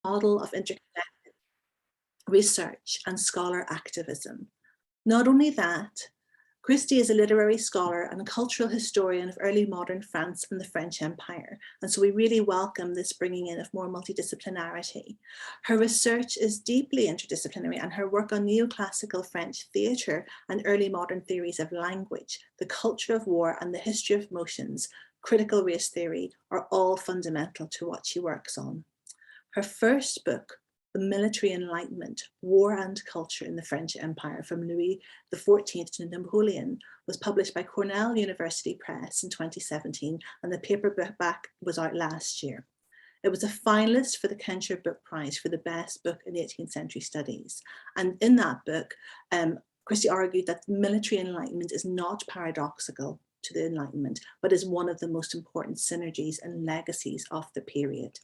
model of interconnected research and scholar activism. Not only that, Christy is a literary scholar and a cultural historian of early modern France and the French Empire. And so we really welcome this bringing in of more multidisciplinarity. Her research is deeply interdisciplinary, and her work on neoclassical French theatre and early modern theories of language, the culture of war, and the history of motions, critical race theory, are all fundamental to what she works on. Her first book, The Military Enlightenment, War and Culture in the French Empire, from Louis XIV to Napoleon, was published by Cornell University Press in 2017, and the paperback was out last year. It was a finalist for the Kensher Book Prize for the best book in 18th century studies. And in that book, Christy argued that military enlightenment is not paradoxical to the Enlightenment, but is one of the most important synergies and legacies of the period.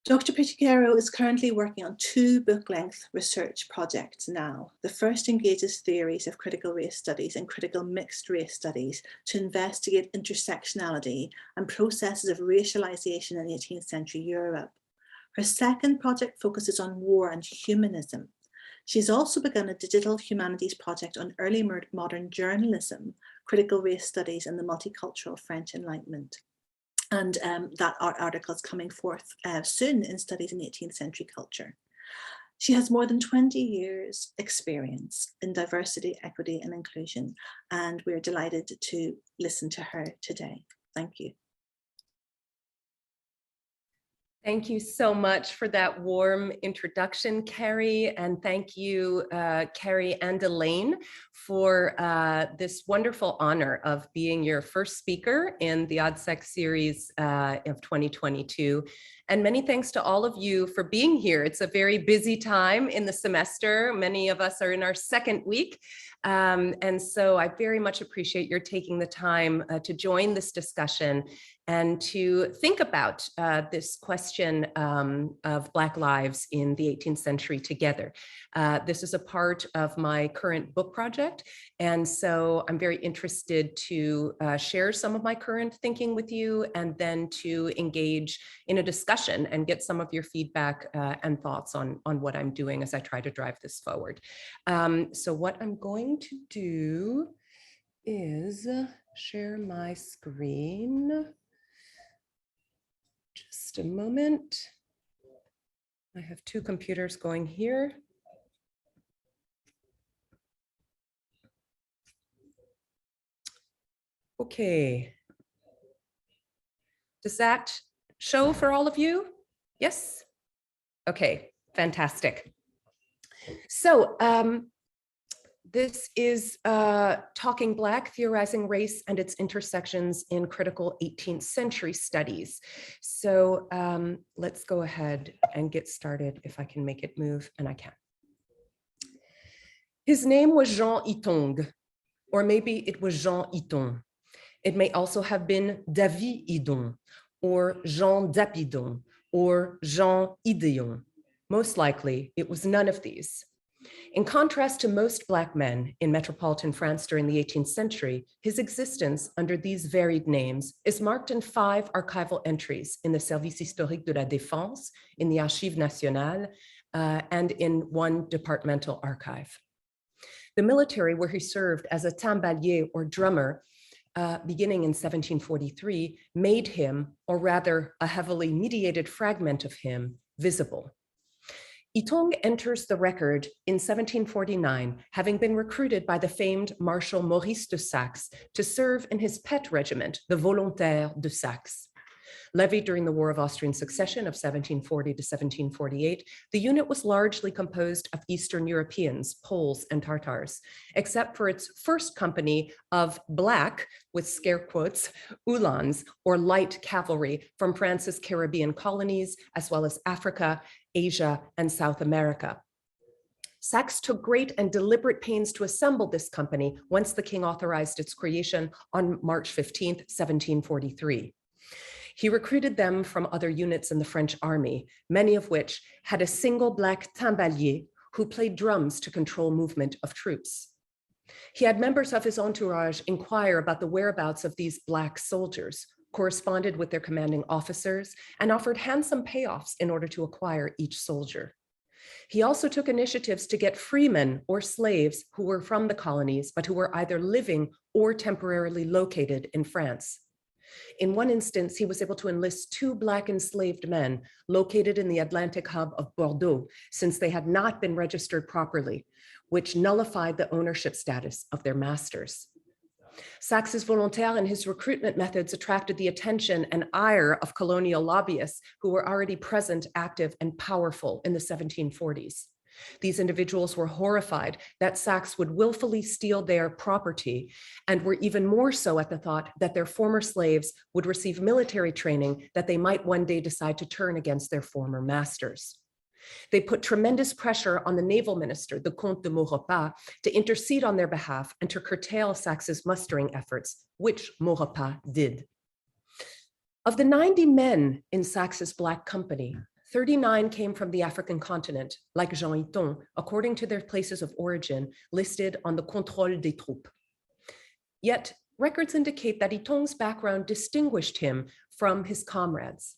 Dr. Pichichero is currently working on 2 book-length research projects now. The first engages theories of critical race studies and critical mixed race studies to investigate intersectionality and processes of racialization in 18th century Europe. Her second project focuses on war and humanism. She's also begun a digital humanities project on early modern journalism, critical race studies, and the multicultural French Enlightenment. And that article is coming forth soon in Studies in 18th Century Culture. She has more than 20 years experience in diversity, equity, and inclusion, and we're delighted to listen to her today. Thank you. Thank you so much for that warm introduction, Carrie, and thank you, Carrie and Elaine, for this wonderful honor of being your first speaker in the ODSECS series of 2022. And many thanks to all of you for being here. It's a very busy time in the semester. Many of us are in our second week. And so I very much appreciate your taking the time to join this discussion and to think about this question of Black lives in the 18th century together. This is a part of my current book project, and so I'm very interested to share some of my current thinking with you, and then to engage in a discussion and get some of your feedback and thoughts on what I'm doing as I try to drive this forward. So what I'm going to do is share my screen. Just a moment. I have 2 computers going here. Okay. Does that show for all of you? Yes? Okay, fantastic. So this is Talking Black, Theorizing Race and Its Intersections in Critical 18th Century Studies. So let's go ahead and get started if I can make it move, and I can. His name was Jean Itong, or maybe it was Jean Iton. It may also have been David Idon, or Jean Dapidon, or Jean Ideon. Most likely, it was none of these. In contrast to most Black men in metropolitan France during the 18th century, his existence under these varied names is marked in 5 archival entries in the Service Historique de la Défense, in the Archives Nationales, and in 1 departmental archive. The military, where he served as a timbalier or drummer, beginning in 1743, made him, or rather a heavily mediated fragment of him, visible. Itong enters the record in 1749, having been recruited by the famed Marshal Maurice de Saxe to serve in his pet regiment, the Volontaires de Saxe. Levied during the War of Austrian Succession of 1740 to 1748, the unit was largely composed of Eastern Europeans, Poles, and Tartars, except for its first company of black, with scare quotes, Uhlans, or light cavalry from France's Caribbean colonies, as well as Africa, Asia, and South America. Saxe took great and deliberate pains to assemble this company once the king authorized its creation on March 15, 1743. He recruited them from other units in the French army, many of which had a single black timbalier who played drums to control movement of troops. He had members of his entourage inquire about the whereabouts of these black soldiers. corresponded with their commanding officers, and offered handsome payoffs in order to acquire each soldier. He also took initiatives to get freemen or slaves who were from the colonies, but who were either living or temporarily located in France. In one instance, he was able to enlist 2 Black enslaved men located in the Atlantic hub of Bordeaux, since they had not been registered properly, which nullified the ownership status of their masters. Sax's volontaire and his recruitment methods attracted the attention and ire of colonial lobbyists who were already present, active, and powerful in the 1740s. These individuals were horrified that Sax would willfully steal their property, and were even more so at the thought that their former slaves would receive military training that they might one day decide to turn against their former masters. They put tremendous pressure on the naval minister, the Comte de Maurepas, to intercede on their behalf and to curtail Sax's mustering efforts, which Maurepas did. Of the 90 men in Sax's Black Company, 39 came from the African continent, like Jean Hiton, according to their places of origin, listed on the Contrôle des Troupes. Yet, records indicate that Hiton's background distinguished him from his comrades.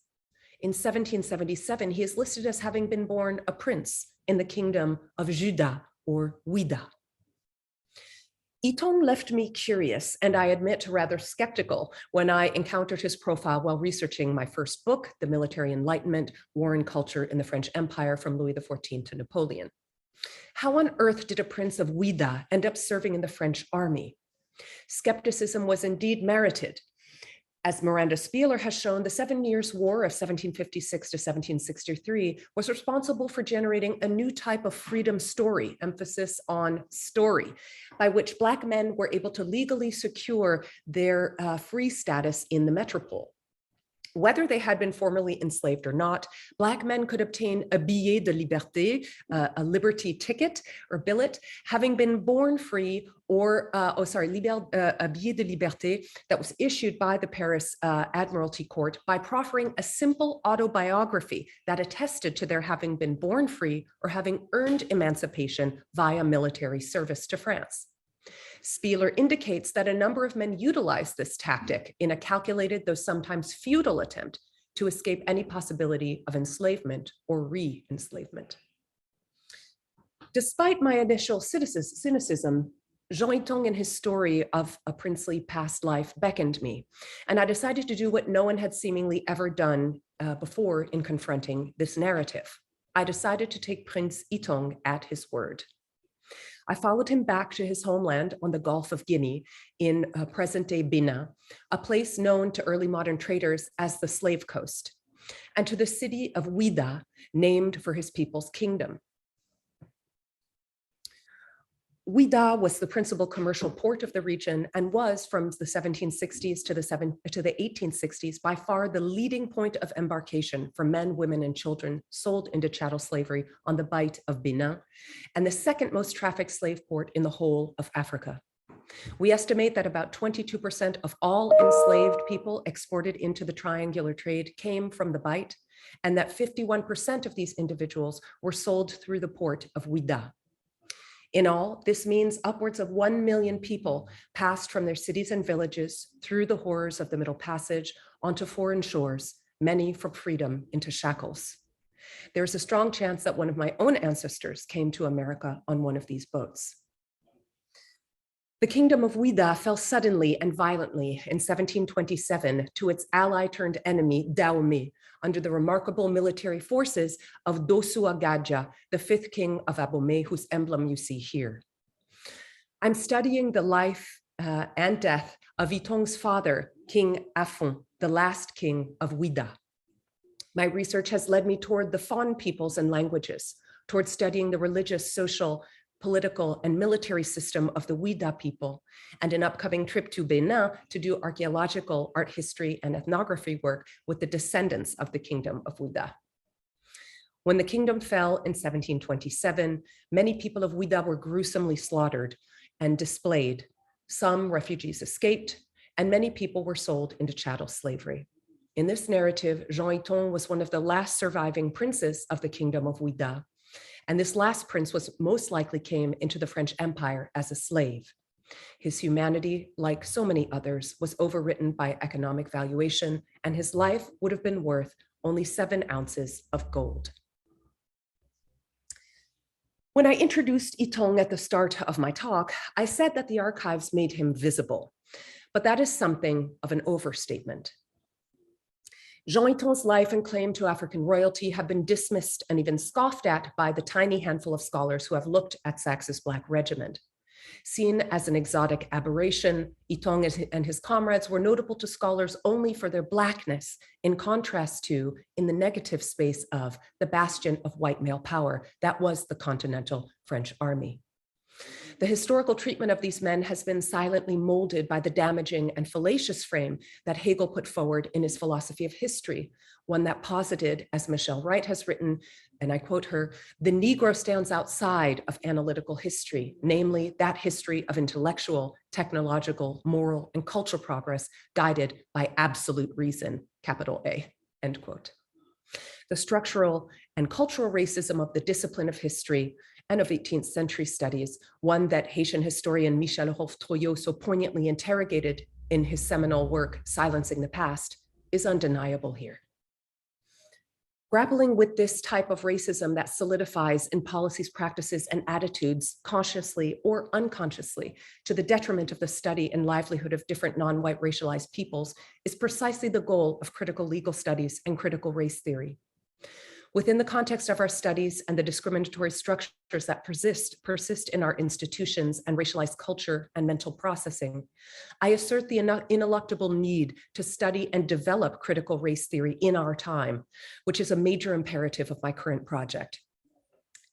In 1777, he is listed as having been born a prince in the kingdom of Juda, or Ouida. Hiton left me curious, and I admit rather skeptical, when I encountered his profile while researching my first book, The Military Enlightenment, War and Culture in the French Empire from Louis XIV to Napoleon. How on earth did a prince of Ouida end up serving in the French army? Skepticism was indeed merited. As Miranda Spieler has shown, the 7 Years' War of 1756 to 1763 was responsible for generating a new type of freedom story, emphasis on story, by which Black men were able to legally secure their free status in the metropole. Whether they had been formerly enslaved or not, Black men could obtain a billet de liberté, a liberty ticket or billet, having been born free, or, a billet de liberté that was issued by the Paris Admiralty Court by proffering a simple autobiography that attested to their having been born free or having earned emancipation via military service to France. Spieler indicates that a number of men utilized this tactic in a calculated, though sometimes futile, attempt to escape any possibility of enslavement or re-enslavement. Despite my initial cynicism, Jean Hiton and his story of a princely past life beckoned me, and I decided to do what no one had seemingly ever done before in confronting this narrative. I decided to take Prince Hiton at his word. I followed him back to his homeland on the Gulf of Guinea in present-day Benin, a place known to early modern traders as the Slave Coast, and to the city of Ouida, named for his people's kingdom. Ouida was the principal commercial port of the region and was, from the 1760s to the 1860s, by far the leading point of embarkation for men, women, and children sold into chattel slavery on the Bight of Benin, and the second most trafficked slave port in the whole of Africa. We estimate that about 22% of all enslaved people exported into the triangular trade came from the Bight, and that 51% of these individuals were sold through the port of Ouida. In all, this means upwards of 1 million people passed from their cities and villages through the horrors of the Middle Passage onto foreign shores, many from freedom into shackles. There's a strong chance that one of my own ancestors came to America on one of these boats. The kingdom of Ouida fell suddenly and violently in 1727 to its ally-turned-enemy, Dahomey, under the remarkable military forces of Dosua Gadja, the 5th king of Abomey, whose emblem you see here. I'm studying the life and death of Hiton's father, King Afon, the last king of Ouida. My research has led me toward the Fon peoples and languages, toward studying the religious, social, political, and military system of the Ouida people, and an upcoming trip to Benin to do archaeological, art history, and ethnography work with the descendants of the kingdom of Ouida. When the kingdom fell in 1727, many people of Ouida were gruesomely slaughtered and displayed. Some refugees escaped, and many people were sold into chattel slavery. In this narrative, Jean Hiton was one of the last surviving princes of the kingdom of Ouida. And this last prince was most likely came into the French Empire as a slave. His humanity, like so many others, was overwritten by economic valuation, and his life would have been worth only 7 ounces of gold. When I introduced Itong at the start of my talk, I said that the archives made him visible, but that is something of an overstatement. Jean Itong's life and claim to African royalty have been dismissed and even scoffed at by the tiny handful of scholars who have looked at Saxe's Black Regiment. Seen as an exotic aberration, Itong and his comrades were notable to scholars only for their Blackness, in contrast to, in the negative space of, the bastion of white male power that was the Continental French Army. The historical treatment of these men has been silently molded by the damaging and fallacious frame that Hegel put forward in his philosophy of history, one that posited, as Michelle Wright has written, and I quote her, "The Negro stands outside of analytical history, namely that history of intellectual, technological, moral, and cultural progress guided by absolute reason, capital A," end quote. The structural and cultural racism of the discipline of history and of 18th century studies, one that Haitian historian Michel Rolfe-Trouillot so poignantly interrogated in his seminal work, Silencing the Past, is undeniable here. Grappling with this type of racism that solidifies in policies, practices, and attitudes, consciously or unconsciously, to the detriment of the study and livelihood of different non-white racialized peoples, is precisely the goal of critical legal studies and critical race theory. Within the context of our studies and the discriminatory structures that persist in our institutions and racialized culture and mental processing, I assert the ineluctable need to study and develop critical race theory in our time, which is a major imperative of my current project.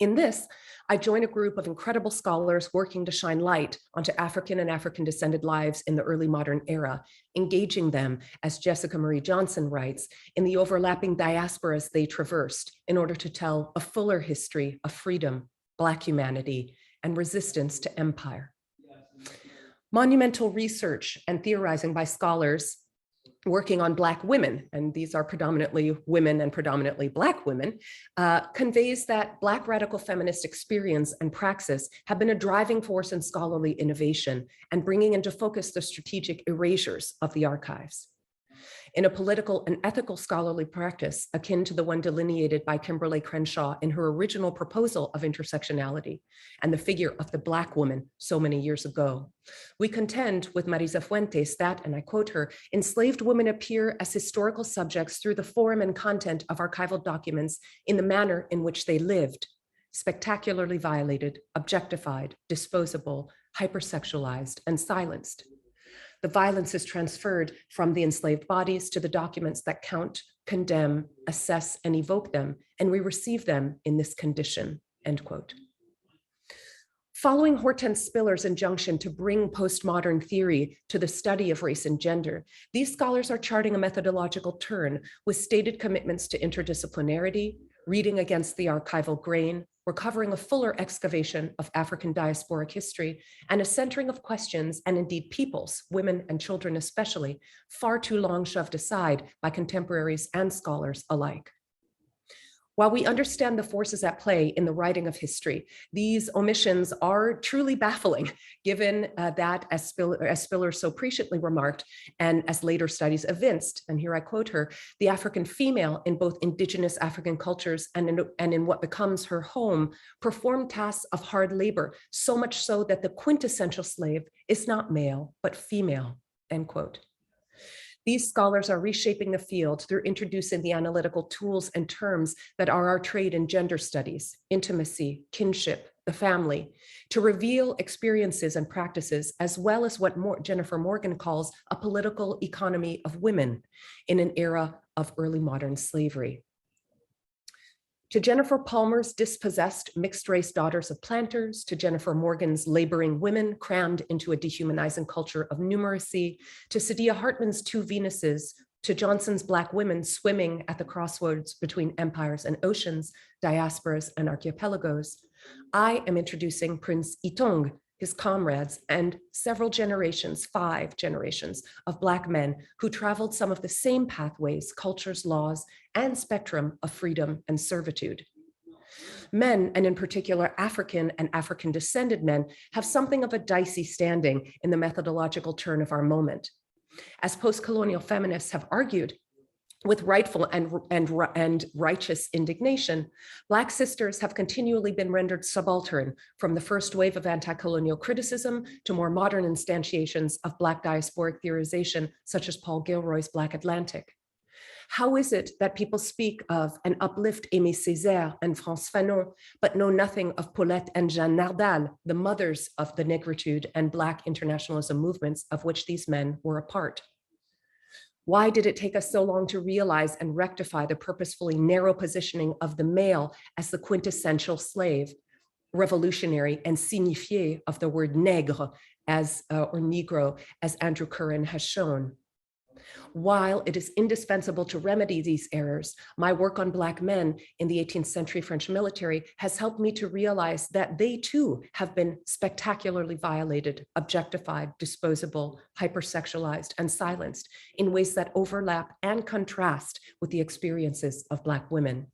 In this, I join a group of incredible scholars working to shine light onto African and African descended lives in the early modern era, engaging them, as Jessica Marie Johnson writes, in the overlapping diasporas they traversed in order to tell a fuller history of freedom, Black humanity, and resistance to empire. Monumental research and theorizing by scholars working on Black women, and these are predominantly women and predominantly Black women, conveys that Black radical feminist experience and praxis have been a driving force in scholarly innovation and bringing into focus the strategic erasures of the archives. In a political and ethical scholarly practice akin to the one delineated by Kimberly Crenshaw in her original proposal of intersectionality and the figure of the Black woman so many years ago, we contend with Marisa Fuentes that, and I quote her, enslaved women appear as historical subjects through the form and content of archival documents in the manner in which they lived, spectacularly violated, objectified, disposable, hypersexualized, and silenced. The violence is transferred from the enslaved bodies to the documents that count, condemn, assess, and evoke them, and we receive them in this condition, end quote. Following Hortense Spiller's injunction to bring postmodern theory to the study of race and gender, these scholars are charting a methodological turn with stated commitments to interdisciplinarity, reading against the archival grain, recovering a fuller excavation of African diasporic history, and a centering of questions and indeed peoples, women and children especially, far too long shoved aside by contemporaries and scholars alike. While we understand the forces at play in the writing of history, these omissions are truly baffling, given that, as Spiller so presciently remarked, and as later studies evinced, and here I quote her, the African female in both indigenous African cultures and in what becomes her home performed tasks of hard labor, so much so that the quintessential slave is not male, but female, end quote. These scholars are reshaping the field through introducing the analytical tools and terms that are our trade in gender studies, intimacy, kinship, the family, to reveal experiences and practices, as well as what Jennifer Morgan calls a political economy of women in an era of early modern slavery. To Jennifer Palmer's dispossessed mixed-race daughters of planters, to Jennifer Morgan's laboring women crammed into a dehumanizing culture of numeracy, to Saidiya Hartman's two Venuses, to Johnson's Black women swimming at the crossroads between empires and oceans, diasporas and archipelagos, I am introducing Prince Itong, his comrades, and several generations, 5 generations of Black men who traveled some of the same pathways, cultures, laws, and spectrum of freedom and servitude. Men, and in particular African and African-descended men, have something of a dicey standing in the methodological turn of our moment. As post-colonial feminists have argued, with rightful and righteous indignation, Black sisters have continually been rendered subaltern from the first wave of anti-colonial criticism to more modern instantiations of Black diasporic theorization, such as Paul Gilroy's Black Atlantic. How is it that people speak of and uplift Aimé Césaire and France Fanon, but know nothing of Paulette and Jeanne Nardal, the mothers of the negritude and Black internationalism movements of which these men were a part? Why did it take us so long to realize and rectify the purposefully narrow positioning of the male as the quintessential slave, revolutionary and signifié of the word nègre or negro, as Andrew Curran has shown? While it is indispensable to remedy these errors, my work on Black men in the 18th century French military has helped me to realize that they too have been spectacularly violated, objectified, disposable, hypersexualized, and silenced in ways that overlap and contrast with the experiences of Black women.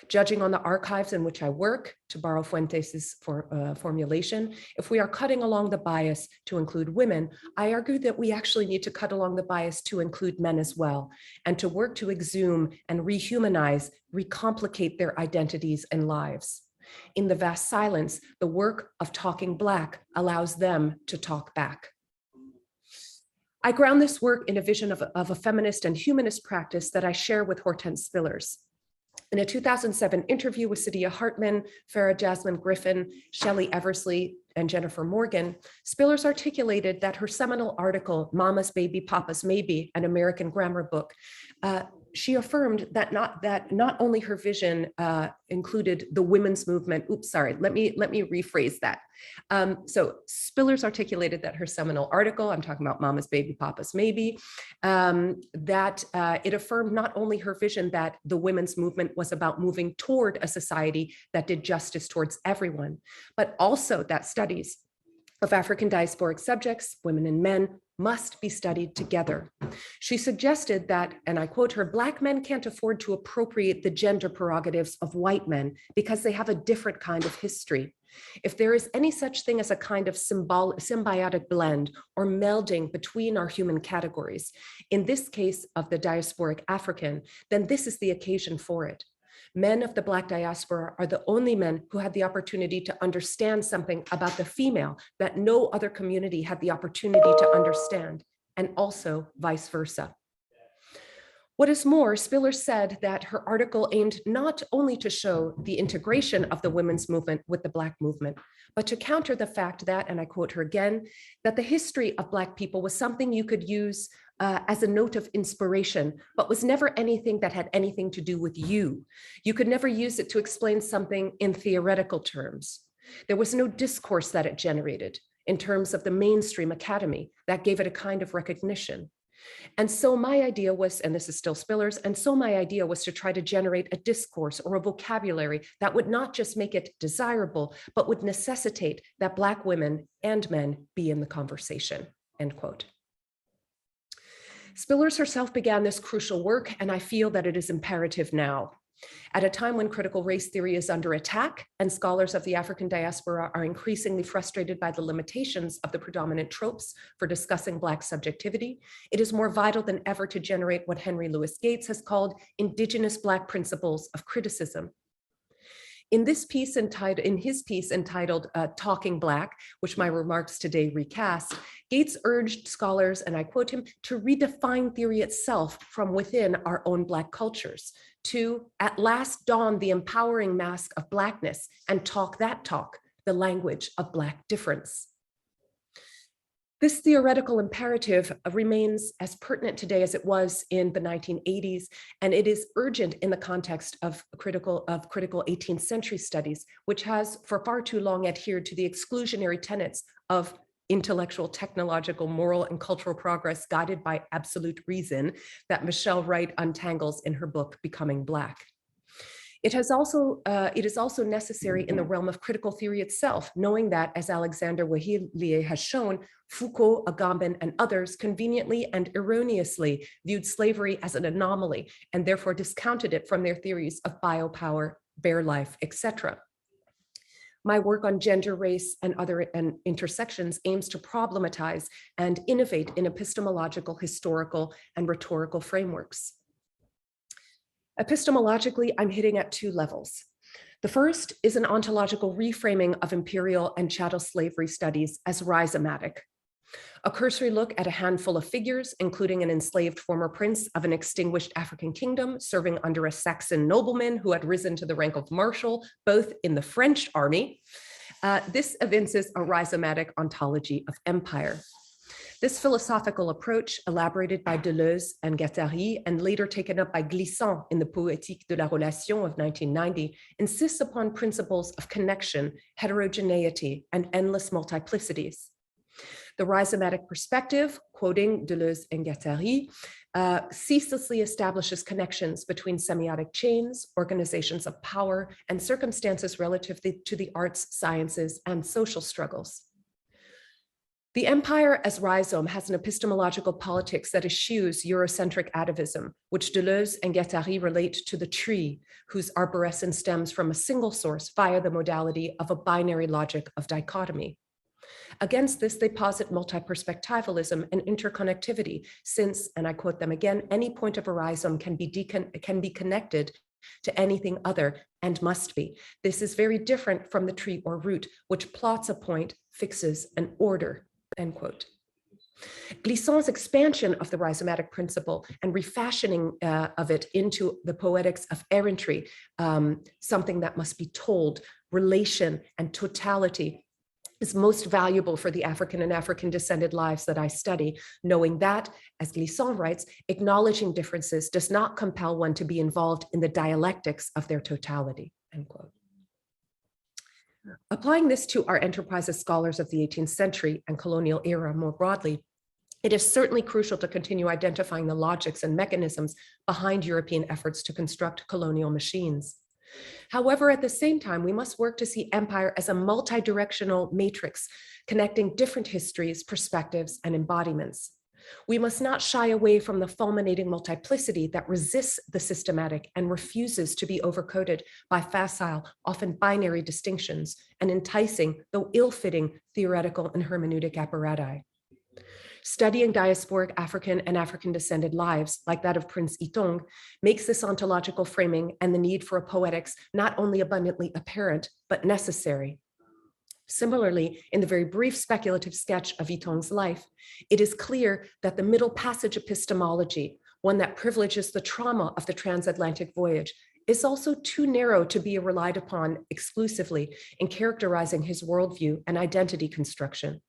Judging on the archives in which I work, to borrow Fuentes' formulation, if we are cutting along the bias to include women, I argue that we actually need to cut along the bias to include men as well, and to work to exhume and rehumanize, recomplicate their identities and lives. In the vast silence, the work of talking Black allows them to talk back. I ground this work in a vision of a feminist and humanist practice that I share with Hortense Spillers. In a 2007 interview with Saidiya Hartman, Farah Jasmine Griffin, Shelley Eversley, and Jennifer Morgan, Spillers articulated that her seminal article, Mama's Baby, Papa's Maybe, an American grammar book, she affirmed that not only her vision included the women's movement. Oops, sorry, let me rephrase that. So Spillers articulated that her seminal article, I'm talking about Mama's Baby, Papa's Maybe, that it affirmed not only her vision that the women's movement was about moving toward a society that did justice towards everyone, but also that studies of African diasporic subjects, women and men, must be studied together. She suggested that, and I quote her, Black men can't afford to appropriate the gender prerogatives of white men because they have a different kind of history. If there is any such thing as a kind of symbiotic blend or melding between our human categories, in this case of the diasporic African, then this is the occasion for it. Men of the Black diaspora are the only men who had the opportunity to understand something about the female that no other community had the opportunity to understand, and also vice versa. What is more, Spillers said that her article aimed not only to show the integration of the women's movement with the Black movement, but to counter the fact that, and I quote her again, that the history of Black people was something you could use as a note of inspiration, but was never anything that had anything to do with you. You could never use it to explain something in theoretical terms. There was no discourse that it generated in terms of the mainstream academy that gave it a kind of recognition. And so my idea was, and this is still Spillers, and so my idea was to try to generate a discourse or a vocabulary that would not just make it desirable, but would necessitate that Black women and men be in the conversation, end quote. Spillers herself began this crucial work, and I feel that it is imperative now. At a time when critical race theory is under attack and scholars of the African diaspora are increasingly frustrated by the limitations of the predominant tropes for discussing Black subjectivity, it is more vital than ever to generate what Henry Louis Gates has called indigenous Black principles of criticism. In his piece entitled Talking Black, which my remarks today recast, Gates urged scholars, and I quote him, to redefine theory itself from within our own Black cultures, to at last don the empowering mask of Blackness and talk that talk, the language of Black difference. This theoretical imperative remains as pertinent today as it was in the 1980s, and it is urgent in the context of critical 18th century studies, which has for far too long adhered to the exclusionary tenets of intellectual, technological, moral, and cultural progress guided by absolute reason that Michelle Wright untangles in her book, Becoming Black. It is also necessary in the realm of critical theory itself, knowing that, as Alexander Wahilier has shown, Foucault, Agamben, and others conveniently and erroneously viewed slavery as an anomaly and therefore discounted it from their theories of biopower bare life, etc. My work on gender, race, and other intersections aims to problematize and innovate in epistemological, historical, and rhetorical frameworks. Epistemologically, I'm hitting at two levels. The first is an ontological reframing of imperial and chattel slavery studies as rhizomatic. A cursory look at a handful of figures, including an enslaved former prince of an extinguished African kingdom serving under a Saxon nobleman who had risen to the rank of marshal, both in the French army. This evinces a rhizomatic ontology of empire. This philosophical approach, elaborated by Deleuze and Guattari and later taken up by Glissant in the Poétique de la Relation of 1990, insists upon principles of connection, heterogeneity, and endless multiplicities. The rhizomatic perspective, quoting Deleuze and Guattari, ceaselessly establishes connections between semiotic chains, organizations of power, and circumstances relative to the arts, sciences, and social struggles. The empire as rhizome has an epistemological politics that eschews Eurocentric atavism, which Deleuze and Guattari relate to the tree, whose arborescence stems from a single source via the modality of a binary logic of dichotomy. Against this, they posit multi-perspectivalism and interconnectivity, since, and I quote them again, any point of a rhizome can be connected to anything other and must be. This is very different from the tree or root, which plots a point, fixes an order, end quote. Glissant's expansion of the rhizomatic principle and refashioning of it into the poetics of errantry, something that must be told, relation and totality, is most valuable for the African and African descended lives that I study, knowing that, as Glissant writes, acknowledging differences does not compel one to be involved in the dialectics of their totality, end quote. Applying this to our enterprise as scholars of the 18th century and colonial era more broadly, it is certainly crucial to continue identifying the logics and mechanisms behind European efforts to construct colonial machines. However, at the same time, we must work to see empire as a multi-directional matrix, connecting different histories, perspectives, and embodiments. We must not shy away from the fulminating multiplicity that resists the systematic and refuses to be overcoded by facile, often binary distinctions and enticing, though ill-fitting, theoretical and hermeneutic apparati. Studying diasporic African and African descended lives, like that of Prince Itong, makes this ontological framing and the need for a poetics not only abundantly apparent, but necessary. Similarly, in the very brief speculative sketch of Itong's life, it is clear that the middle passage epistemology, one that privileges the trauma of the transatlantic voyage, is also too narrow to be relied upon exclusively in characterizing his worldview and identity construction.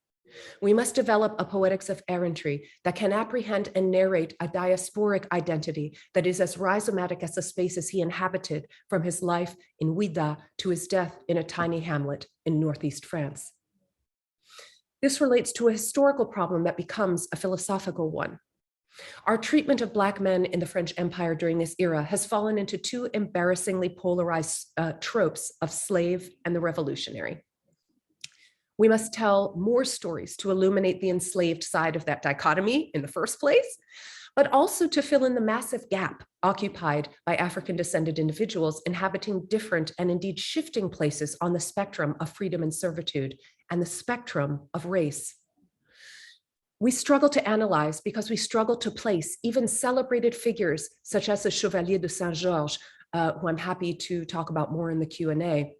We must develop a poetics of errantry that can apprehend and narrate a diasporic identity that is as rhizomatic as the spaces he inhabited from his life in Ouida to his death in a tiny hamlet in Northeast France. This relates to a historical problem that becomes a philosophical one. Our treatment of Black men in the French Empire during this era has fallen into two embarrassingly polarized tropes of slave and the revolutionary. We must tell more stories to illuminate the enslaved side of that dichotomy in the first place, but also to fill in the massive gap occupied by African descended individuals inhabiting different and indeed shifting places on the spectrum of freedom and servitude and the spectrum of race. We struggle to analyze because we struggle to place even celebrated figures such as the Chevalier de Saint-Georges, who I'm happy to talk about more in the Q&A,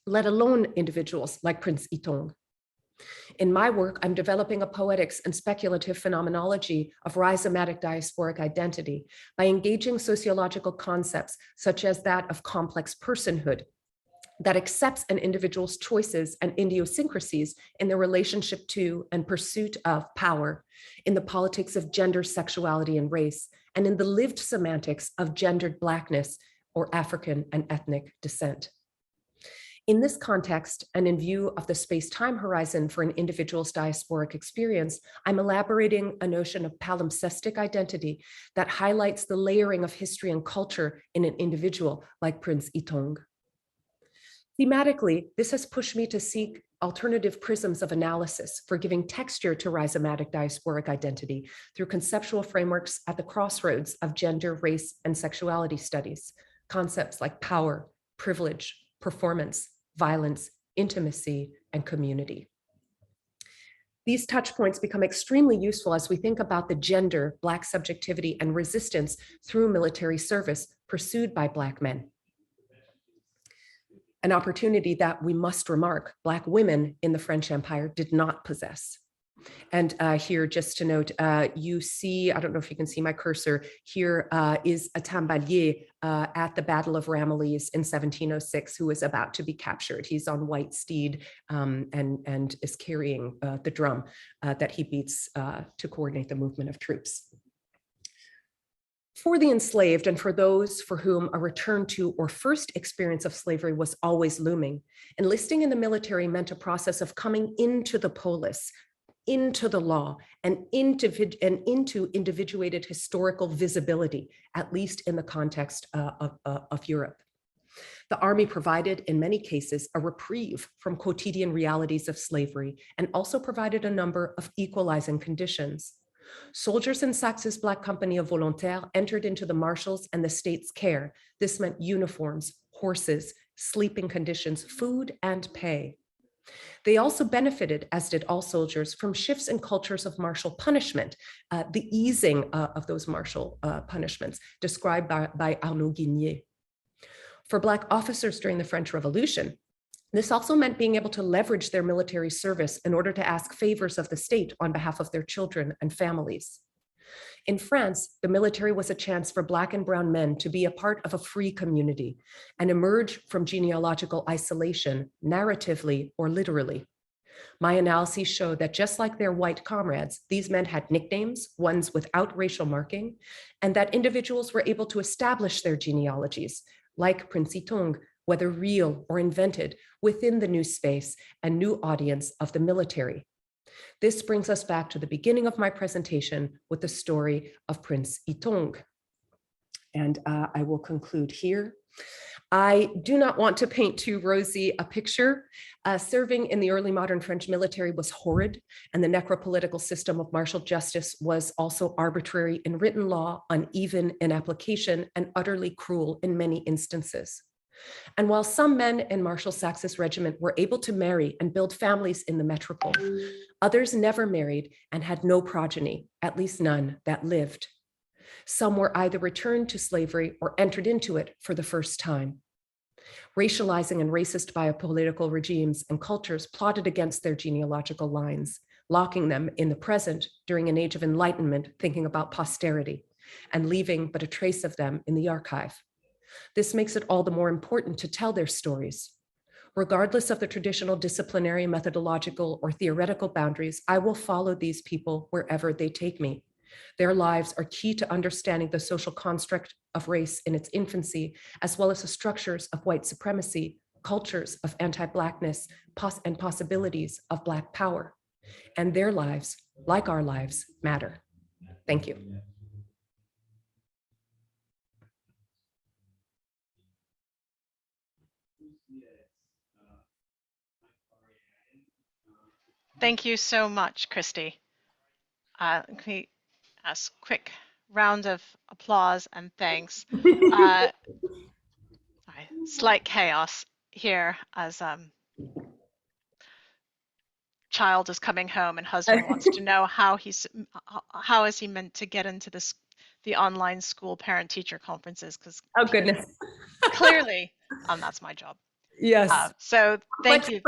let alone individuals like Prince Itong. In my work, I'm developing a poetics and speculative phenomenology of rhizomatic diasporic identity by engaging sociological concepts such as that of complex personhood that accepts an individual's choices and idiosyncrasies in their relationship to and pursuit of power, in the politics of gender, sexuality, and race, and in the lived semantics of gendered Blackness or African and ethnic descent. In this context, and in view of the space-time horizon for an individual's diasporic experience, I'm elaborating a notion of palimpsestic identity that highlights the layering of history and culture in an individual like Prince Itong. Thematically, this has pushed me to seek alternative prisms of analysis for giving texture to rhizomatic diasporic identity through conceptual frameworks at the crossroads of gender, race, and sexuality studies, concepts like power, privilege, performance, violence, intimacy, and community. These touch points become extremely useful as we think about the gender, Black subjectivity, and resistance through military service pursued by Black men. An opportunity that, we must remark, Black women in the French Empire did not possess. And here, just to note, you see, I don't know if you can see my cursor, here is a tambalier at the Battle of Ramillies in 1706, who is about to be captured. He's on white steed and is carrying the drum that he beats to coordinate the movement of troops. For the enslaved and for those for whom a return to or first experience of slavery was always looming, enlisting in the military meant a process of coming into the polis, into the law, and into individuated historical visibility, at least in the context of Europe. The army provided, in many cases, a reprieve from quotidian realities of slavery, and also provided a number of equalizing conditions. Soldiers in Saxe's Black Company of Volontaires entered into the marshal's and the state's care. This meant uniforms, horses, sleeping conditions, food, and pay. They also benefited, as did all soldiers, from shifts in cultures of martial punishment, the easing of those martial punishments, described by Arnaud Guigné. For Black officers during the French Revolution, this also meant being able to leverage their military service in order to ask favors of the state on behalf of their children and families. In France, the military was a chance for Black and brown men to be a part of a free community and emerge from genealogical isolation, narratively or literally. My analyses show that just like their white comrades, these men had nicknames, ones without racial marking, and that individuals were able to establish their genealogies, like Prince Itong, whether real or invented, within the new space and new audience of the military. This brings us back to the beginning of my presentation with the story of Prince Itong. And I will conclude here. I do not want to paint too rosy a picture. Serving in the early modern French military was horrid, and the necropolitical system of martial justice was also arbitrary in written law, uneven in application, and utterly cruel in many instances. And while some men in Marshal Saxe's regiment were able to marry and build families in the metropole, others never married and had no progeny, at least none that lived. Some were either returned to slavery or entered into it for the first time. Racializing and racist biopolitical regimes and cultures plotted against their genealogical lines, locking them in the present during an age of enlightenment, thinking about posterity, and leaving but a trace of them in the archive. This makes it all the more important to tell their stories. Regardless of the traditional disciplinary, methodological, or theoretical boundaries, I will follow these people wherever they take me. Their lives are key to understanding the social construct of race in its infancy, as well as the structures of white supremacy, cultures of anti-Blackness, and possibilities of Black power. And their lives, like our lives, matter. Thank you. Thank you so much, Christy. Can we ask a quick round of applause and thanks? Slight chaos here as child is coming home and husband wants to know how is he meant to get into the online school parent-teacher conferences, because goodness, clearly that's my job. Yes. So thank you.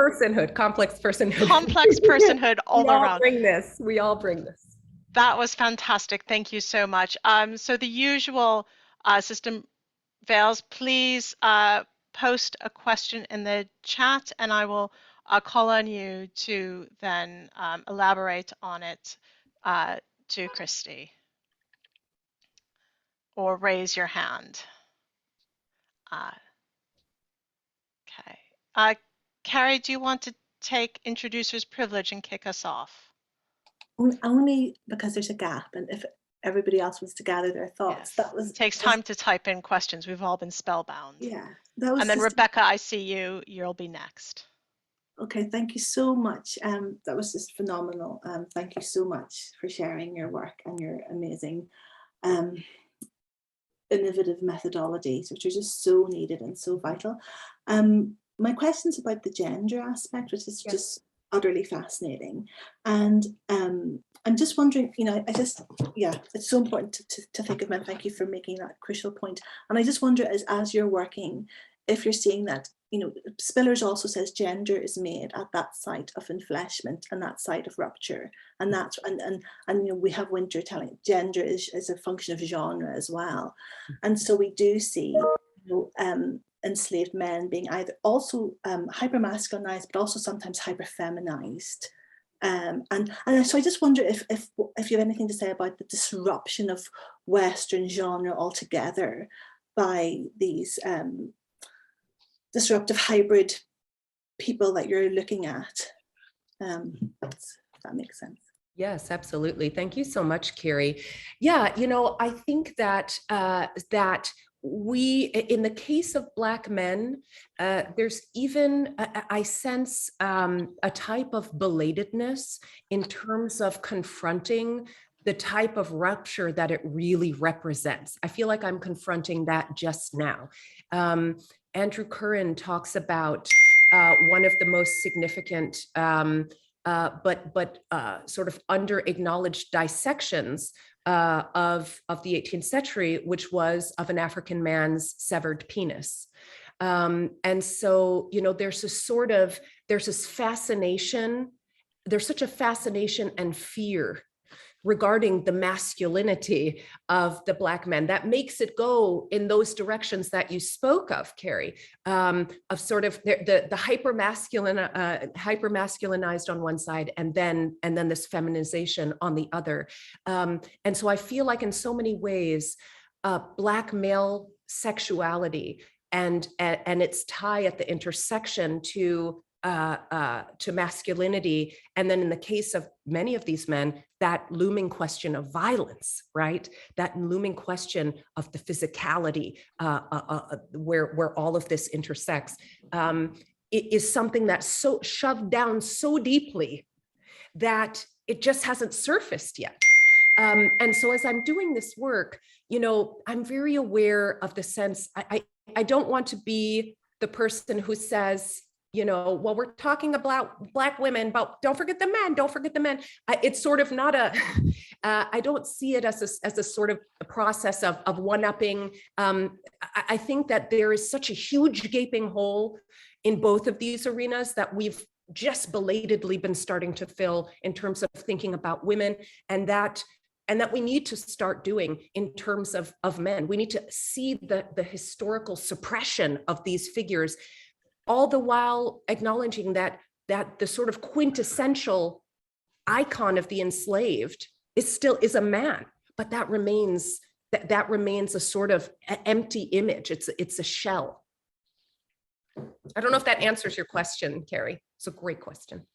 Complex personhood. Complex personhood all around. We all bring this. That was fantastic. Thank you so much. So the usual system fails. Please post a question in the chat, and I will call on you to then elaborate on it to Christy, or raise your hand. Okay. Carrie, do you want to take introducer's privilege and kick us off? Only because there's a gap, and if everybody else was to gather their thoughts, yes. It takes time to type in questions. We've all been spellbound. Yeah, that was. And then Rebecca, I see you. You'll be next. Okay, thank you so much. That was just phenomenal. Thank you so much for sharing your work and your amazing innovative methodologies, which are just so needed and so vital. My question's about the gender aspect, which is just utterly fascinating. And I'm just wondering, it's so important to think of, and thank you for making that crucial point. And I just wonder, as you're working, if you're seeing that, Spillers also says gender is made at that site of enfleshment and that site of rupture. And that's, and we have Winter telling gender is a function of genre as well. And so we do see, enslaved men being either also hypermasculinized, but also sometimes hyperfeminized. And so I just wonder if you have anything to say about the disruption of Western genre altogether by these disruptive hybrid people that you're looking at. If that makes sense. Yes, absolutely. Thank you so much, Carrie. Yeah, I think that we, in the case of Black men, there's even, I sense a type of belatedness in terms of confronting the type of rupture that it really represents. I feel like I'm confronting that just now. Andrew Curran talks about one of the most significant but sort of under-acknowledged dissections of the 18th century, which was of an African man's severed penis. And so, there's this fascination, there's such a fascination and fear regarding the masculinity of the Black men that makes it go in those directions that you spoke of, Carrie, of sort of the hypermasculinized on one side, and then this feminization on the other. And so I feel like in so many ways, Black male sexuality and its tie at the intersection to masculinity, and then in the case of many of these men, that looming question of violence, right? That looming question of the physicality, where all of this intersects, it is something that's so shoved down so deeply that it just hasn't surfaced yet. And so as I'm doing this work, I'm very aware of the sense, I don't want to be the person who says, well, we're talking about Black women, but don't forget the men, don't forget the men. It's sort of not I don't see it as a sort of a process of one-upping. I think that there is such a huge gaping hole in both of these arenas that we've just belatedly been starting to fill in terms of thinking about women, and that we need to start doing in terms of men. We need to see the historical suppression of these figures, all the while acknowledging that the sort of quintessential icon of the enslaved is a man, but that remains a sort of empty image. It's a shell. I don't know if that answers your question, Carrie. It's a great question.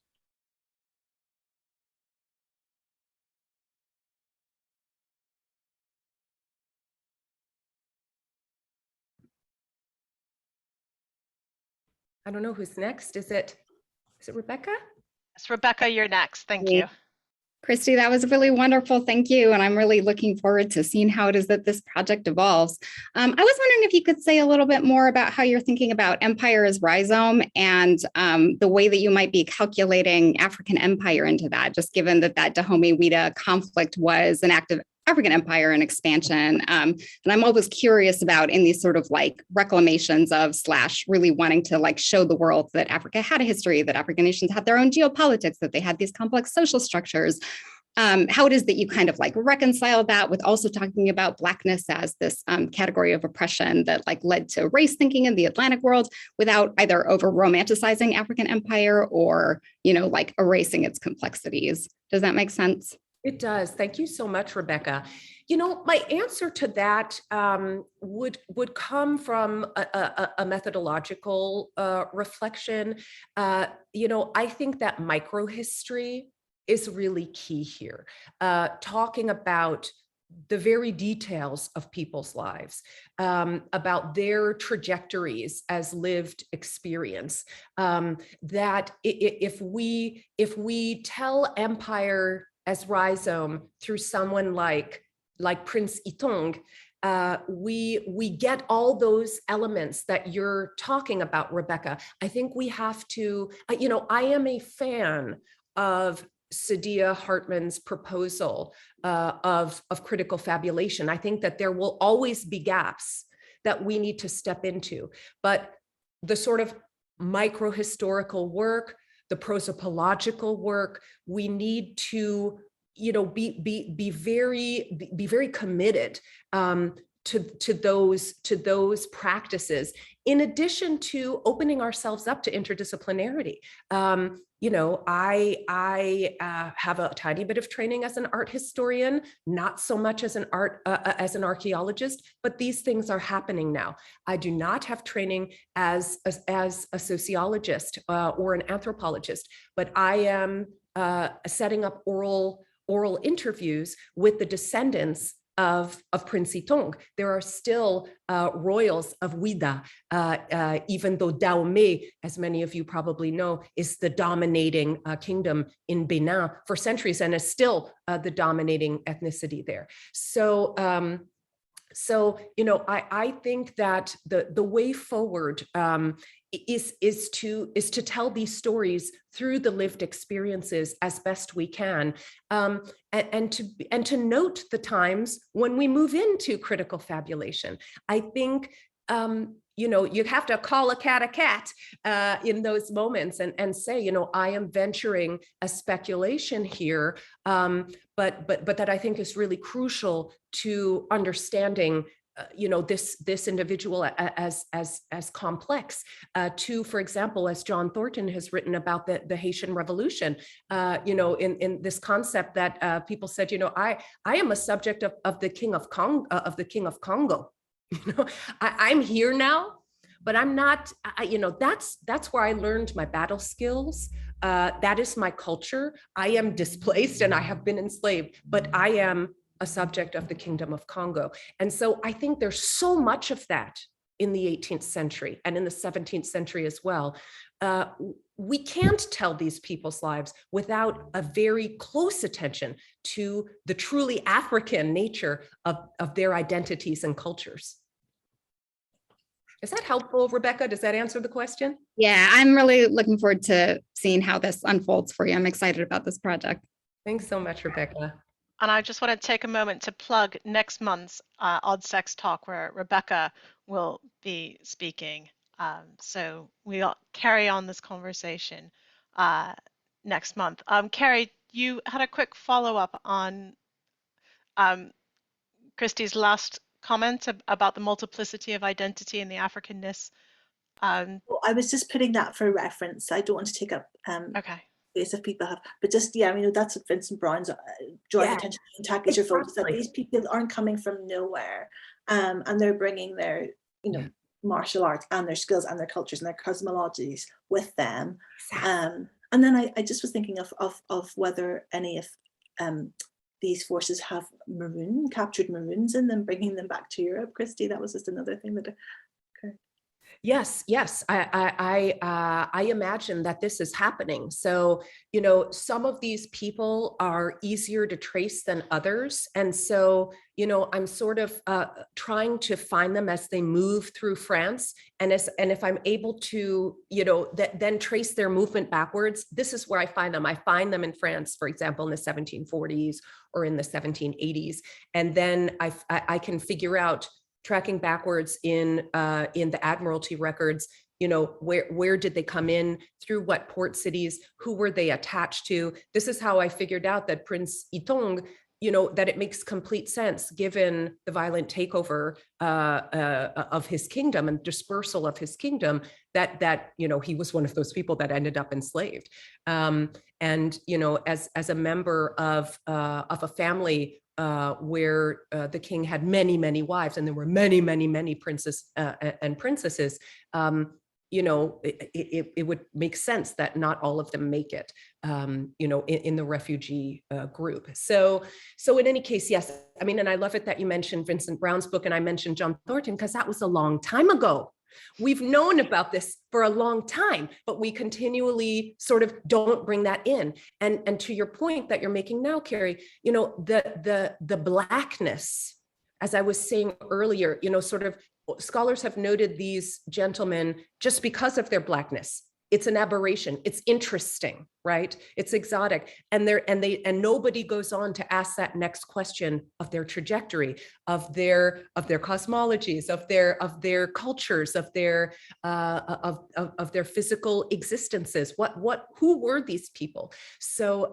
I don't know who's next. Is it Rebecca? Yes, Rebecca, you're next. Thank you. Christy, that was really wonderful. Thank you. And I'm really looking forward to seeing how it is that this project evolves. I was wondering if you could say a little bit more about how you're thinking about empire as rhizome and the way that you might be calculating African empire into that, just given that Dahomey-Ouida conflict was an act of African empire and expansion. And I'm always curious about in these sort of like reclamations of / really wanting to like show the world that Africa had a history, that African nations had their own geopolitics, that they had these complex social structures. How it is that you kind of like reconcile that with also talking about Blackness as this category of oppression that like led to race thinking in the Atlantic world without either over romanticizing African empire or, like erasing its complexities. Does that make sense? It does. Thank you so much, Rebecca. My answer to that would come from a methodological reflection. I think that microhistory is really key here. Talking about the very details of people's lives, about their trajectories as lived experience. That if we tell empire as rhizome through someone like Prince Itong, we get all those elements that you're talking about, Rebecca. I think we have to, I am a fan of Saidiya Hartman's proposal of critical fabulation. I think that there will always be gaps that we need to step into, but the sort of micro-historical work, the prosopological work, we need to, be very committed to those practices, in addition to opening ourselves up to interdisciplinarity. I have a tiny bit of training as an art historian, not so much as an archaeologist, but these things are happening now. I do not have training as a sociologist or an anthropologist, but I am setting up oral interviews with the descendants of Prince Itong. There are still royals of Ouida, even though Dahomey, as many of you probably know, is the dominating kingdom in Benin for centuries and is still the dominating ethnicity there. So, I think that the way forward is to tell these stories through the lived experiences as best we can, and to note the times when we move into critical fabulation. I think you have to call a cat in those moments and say, I am venturing a speculation here, but that I think is really crucial to understanding this individual as complex, to, for example, as John Thornton has written about the Haitian Revolution, in this concept that people said, I am a subject of the King of Congo. I'm here now, but I'm not, that's where I learned my battle skills. That is my culture. I am displaced and I have been enslaved, but I am a subject of the Kingdom of Congo. And so I think there's so much of that in the 18th century and in the 17th century as well. We can't tell these people's lives without a very close attention to the truly African nature of their identities and cultures. Is that helpful, Rebecca? Does that answer the question? Yeah, I'm really looking forward to seeing how this unfolds for you. I'm excited about this project. Thanks so much, Rebecca. And I just want to take a moment to plug next month's ODSECS talk, where Rebecca will be speaking. So we'll carry on this conversation next month. Carrie, you had a quick follow-up on Christy's last comment about the multiplicity of identity and the Africanness. Well, I was just putting that for reference. I don't want to take up okay. Space if people have, but just that's what Vincent Brown's drawing attention to in Tackle Your Focus, that these people aren't coming from nowhere, and they're bringing their martial arts and their skills and their cultures and their cosmologies with them. Exactly. And then I just was thinking of whether any of these forces have captured maroons in them, bringing them back to Europe. Christy, that was just another thing that occurred. Yes. I imagine that this is happening. So, some of these people are easier to trace than others. And so, I'm sort of trying to find them as they move through France. And if I'm able to, then trace their movement backwards, this is where I find them. I find them in France, for example, in the 1740s or in the 1780s. And then I can figure out, tracking backwards in the Admiralty records, where did they come in, through what port cities, who were they attached to? This is how I figured out that Prince Itong, that it makes complete sense, given the violent takeover of his kingdom and dispersal of his kingdom, that he was one of those people that ended up enslaved. And as a member of a family where the king had many wives, and there were many princes and princesses, it would make sense that not all of them make it, in the refugee group. So in any case, yes, I mean, and I love it that you mentioned Vincent Brown's book and I mentioned John Thornton, because that was a long time ago. We've known about this for a long time, but we continually sort of don't bring that in. And to your point that you're making now, Carrie, the blackness as I was saying earlier, sort of scholars have noted these gentlemen just because of their Blackness. It's an aberration. It's interesting, right? It's exotic. And nobody goes on to ask that next question of their trajectory, of their cosmologies, of their cultures, of their physical existences. Who were these people? So,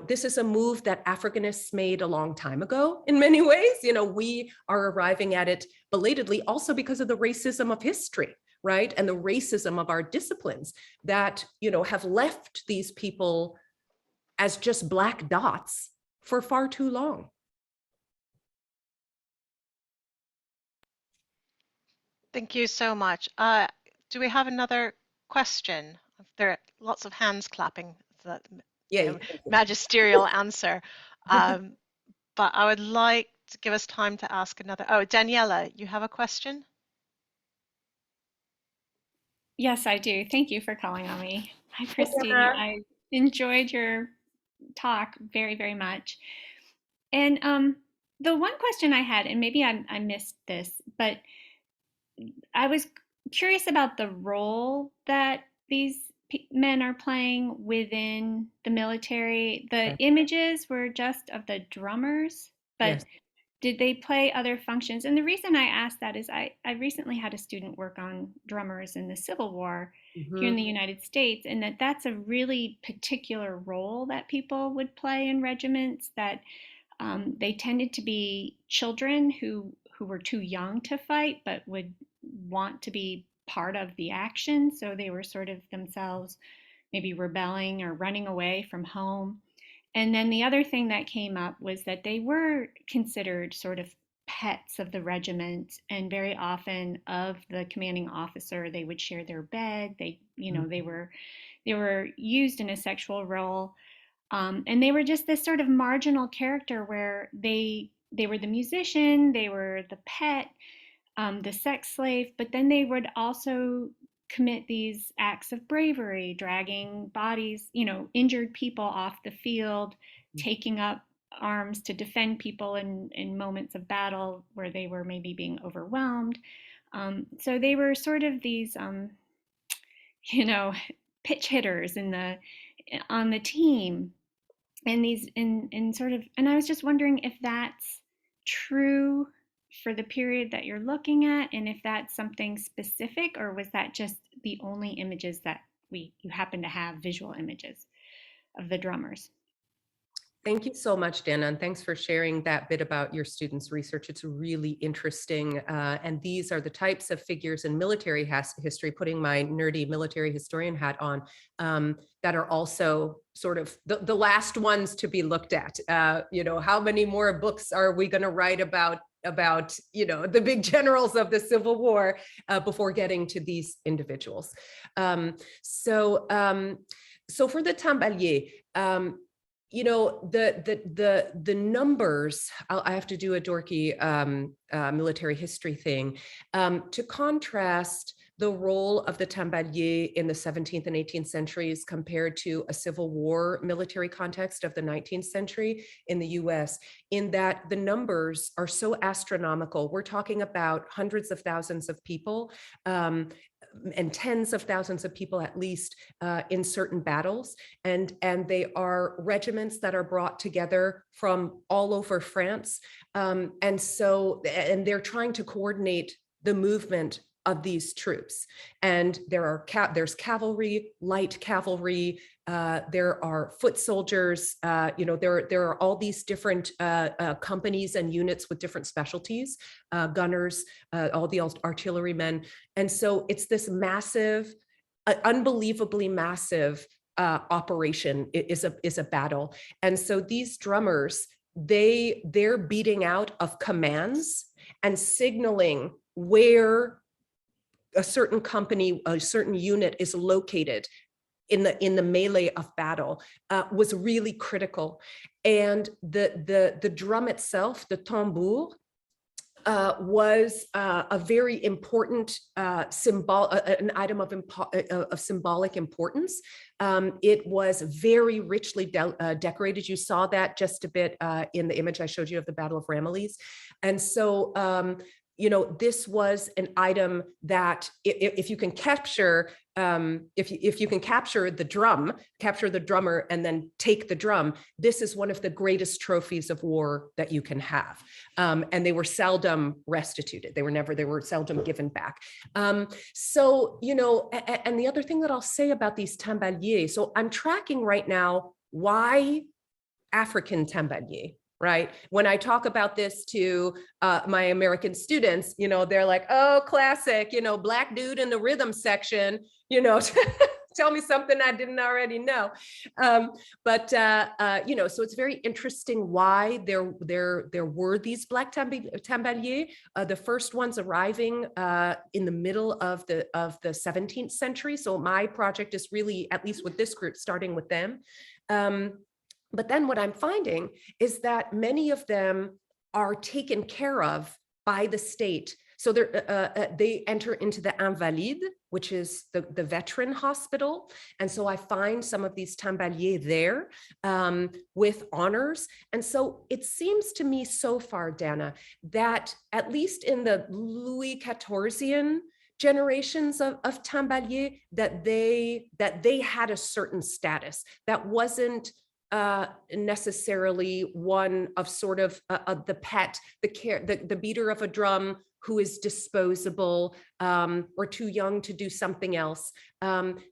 this is a move that Africanists made a long time ago in many ways. We are arriving at it belatedly also because of the racism of history, right? And the racism of our disciplines that, have left these people as just black dots for far too long. Thank you so much. Do we have another question? There are lots of hands clapping. That, magisterial answer. But I would like to give us time to ask another. Oh, Daniela, you have a question? Yes, I do. Thank you for calling on me. Hi, Christy. I enjoyed your talk very, very much. And the one question I had, and maybe I missed this, but I was curious about the role that these men are playing within the military. The images were just of the drummers, but yes. Did they play other functions? And the reason I asked that is I recently had a student work on drummers in the Civil War here in the United States, and that's a really particular role that people would play in regiments, that they tended to be children who were too young to fight but would want to be part of the action. So they were sort of themselves maybe rebelling or running away from home. And then the other thing that came up was that they were considered sort of pets of the regiment, and very often of the commanding officer. They would share their bed. They were used in a sexual role, and they were just this sort of marginal character where they were the musician, they were the pet, the sex slave, but then they would also commit these acts of bravery, dragging bodies, injured people off the field, taking up arms to defend people in moments of battle where they were maybe being overwhelmed. So they were sort of these, pitch hitters on the team, and these and I was just wondering if that's true for the period that you're looking at, and if that's something specific, or was that just the only images that you happen to have, visual images of the drummers? Thank you so much, Dana, and thanks for sharing that bit about your students' research. It's really interesting, and these are the types of figures in military history, putting my nerdy military historian hat on, that are also sort of the last ones to be looked at. How many more books are we going to write about the big generals of the Civil War before getting to these individuals? So for the Tambalier, the numbers, I have to do a dorky military history thing, to contrast the role of the Tambalier in the 17th and 18th centuries compared to a Civil War military context of the 19th century in the US, in that the numbers are so astronomical. We're talking about hundreds of thousands of people, and tens of thousands of people at least in certain battles. And they are regiments that are brought together from all over France. And they're trying to coordinate the movement of these troops. And there's cavalry, light cavalry, there are foot soldiers, there are all these different companies and units with different specialties, gunners, all the artillerymen. And so it's this massive, unbelievably massive operation is a battle. And so these drummers, they're beating out of commands and signaling where a certain company, a certain unit is located in the melee of battle, was really critical. And the drum itself, the tambour, was a very important an item of symbolic importance. It was very richly decorated. You saw that just a bit in the image I showed you of the Battle of Ramillies. And so, you know, this was an item that if you can capture, if you can capture the drummer and then take the drum, this is one of the greatest trophies of war that you can have. And they were seldom restituted. They were seldom given back. So, you know, and the other thing that I'll say about these tambaliers, so I'm tracking right now, why African tambalier? Right? When I talk about this to my American students, you know, they're like, oh, classic, you know, Black dude in the rhythm section, you know, tell me something I didn't already know. You know, so it's very interesting why there were these Black tambaliers. The first ones arriving in the middle of the 17th century. So my project is really, at least with this group, starting with them. But then what I'm finding is that many of them are taken care of by the state. So they enter into the Invalides, which is the veteran hospital. And so I find some of these tambaliers there with honors. And so it seems to me so far, Dana, that at least in the Louis XIVian generations of tambaliers, that they had a certain status that wasn't necessarily one of sort of the pet, the beater of a drum who is disposable or too young to do something else.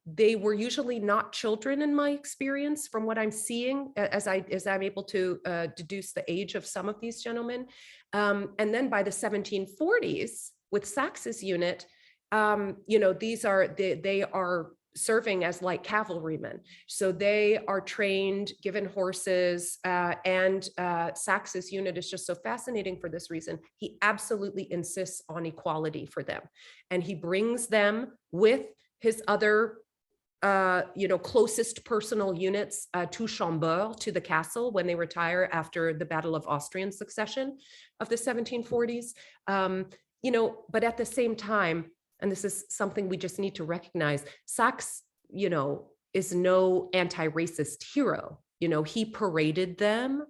They were usually not children in my experience, from what I'm seeing, as I'm able to deduce the age of some of these gentlemen. And then by the 1740s, with Sax's unit, you know, they are serving as light cavalrymen. So they are trained, given horses, and Sax's unit is just so fascinating for this reason. He absolutely insists on equality for them. And he brings them with his other, you know, closest personal units to Chambord, to the castle, when they retire after the Battle of Austrian Succession of the 1740s. You know, but at the same time, and this is something we just need to recognize, Sax, you know, is no anti-racist hero. You know, he paraded them.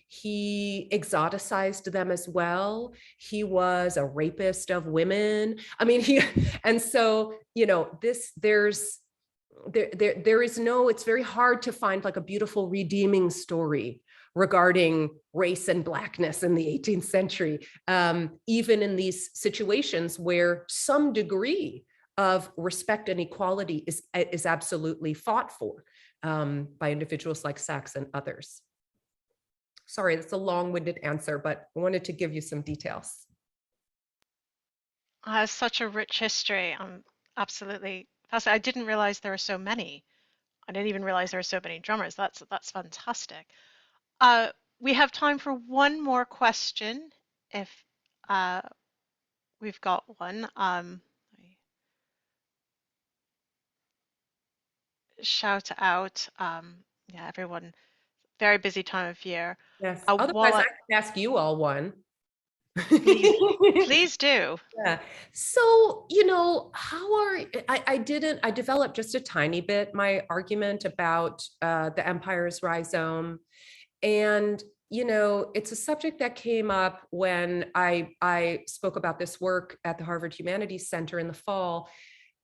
He exoticized them as well. He was a rapist of women. I mean, and so, you know, there is no, it's very hard to find like a beautiful redeeming story regarding race and Blackness in the 18th century, even in these situations where some degree of respect and equality is absolutely fought for by individuals like Sax and others. Sorry, that's a long-winded answer, but I wanted to give you some details. Such a rich history. I'm absolutely fascinated. I didn't realize there are so many. I didn't even realize there are so many drummers. That's fantastic. We have time for one more question, if we've got one. Shout out, yeah, everyone, very busy time of year. Yes, otherwise I can ask you all one. Please do. Yeah. So, you know, I developed just a tiny bit my argument about the empire's rhizome. And, you know, it's a subject that came up when I spoke about this work at the Harvard Humanities Center in the fall,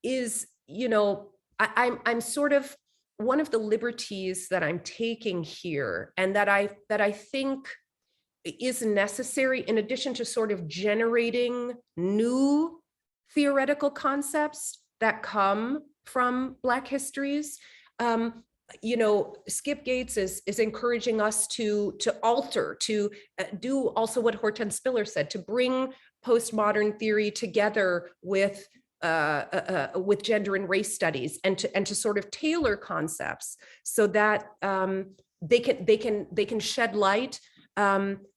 is, you know, I'm sort of, one of the liberties that I'm taking here, and that I think is necessary, in addition to sort of generating new theoretical concepts that come from Black histories. You know, Skip Gates is encouraging us to alter, to do also what Hortense Spiller said, to bring postmodern theory together with gender and race studies, and to sort of tailor concepts so that they can shed light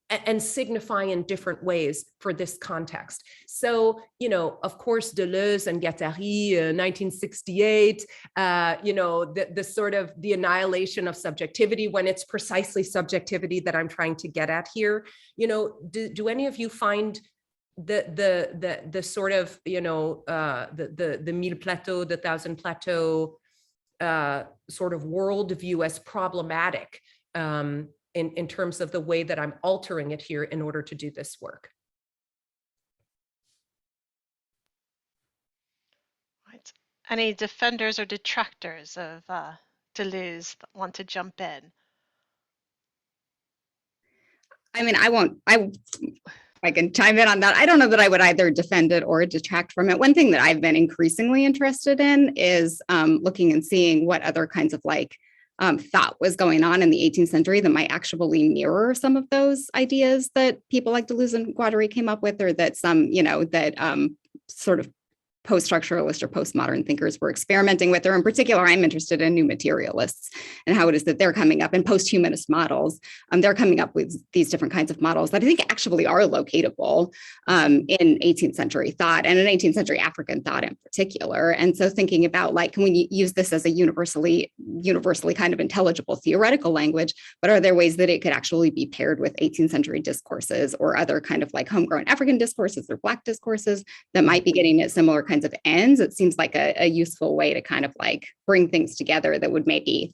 and signify in different ways for this context. So, you know, of course, Deleuze and Guattari, 1968, you know, the sort of the annihilation of subjectivity, when it's precisely subjectivity that I'm trying to get at here. You know, do any of you find the sort of, you know, the mille plateaux, the thousand plateau sort of worldview as problematic in terms of the way that I'm altering it here in order to do this work? Right. Any defenders or detractors of Deleuze that want to jump in? I mean, I can chime in on that. I don't know that I would either defend it or detract from it. One thing that I've been increasingly interested in is looking and seeing what other kinds of like thought was going on in the 18th century that might actually mirror some of those ideas that people like Deleuze and Guattari came up with, or that some, you know, that sort of post-structuralist or postmodern thinkers were experimenting with, or in particular, I'm interested in new materialists and how it is that they're coming up in post-humanist models. They're coming up with these different kinds of models that I think actually are locatable in 18th century thought, and in 18th century African thought in particular. And so thinking about like, can we use this as a universally kind of intelligible theoretical language, but are there ways that it could actually be paired with 18th century discourses or other kind of like homegrown African discourses or Black discourses that might be getting at similar kinds of ends? It seems like a useful way to kind of like bring things together that would maybe